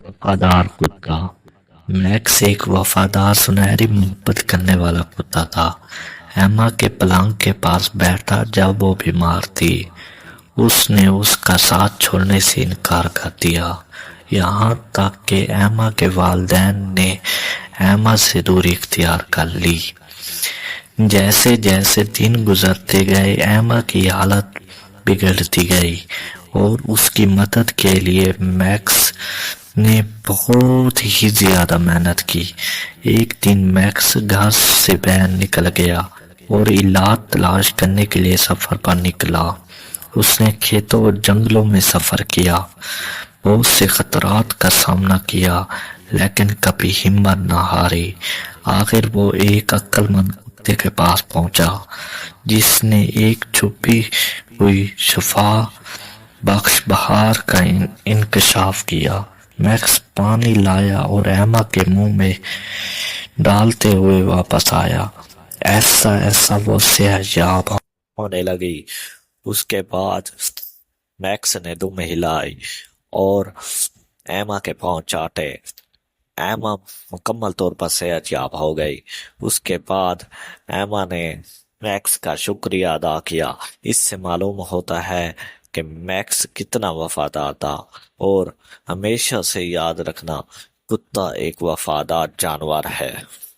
وفادار کتا۔ میکس ایک وفادار سنہری محبت کرنے والا کتا تھا۔ ایما کے پلنگ کے پاس بیٹھا جب وہ بیمار تھی۔ اس نے اس کا ساتھ چھوڑنے سے انکار کر دیا، یہاں تک کہ ایما کے والدین نے ایما سے دوری اختیار کر لی۔ جیسے جیسے دن گزرتے گئے ایما کی حالت بگڑتی گئی اور اس کی مدد کے لیے میکس نے بہت ہی زیادہ محنت کی۔ ایک دن میکس گھر سے باہر نکل گیا اور علاج تلاش کرنے کے لیے سفر پر نکلا۔ اس نے کھیتوں اور جنگلوں میں سفر کیا، بہت سے خطرات کا سامنا کیا، لیکن کبھی ہمت نہ ہاری۔ آخر وہ ایک عقل مند کتے کے پاس پہنچا جس نے ایک چھپی ہوئی شفا بخش بہار کا انکشاف کیا۔ میکس پانی لایا اور ایما کے منہ میں ڈالتے ہوئے واپس آیا۔ ایسا ایسا وہ صحت یاب ہونے لگی۔ اس کے بعد میکس نے دم ہلائی اور ایما کے پاؤں چاٹے۔ ایما مکمل طور پر صحت یاب ہو گئی۔ اس کے بعد ایما نے میکس کا شکریہ ادا کیا۔ اس سے معلوم ہوتا ہے کہ میکس کتنا وفادار تھا، اور ہمیشہ سے یاد رکھنا، کتا ایک وفادار جانور ہے۔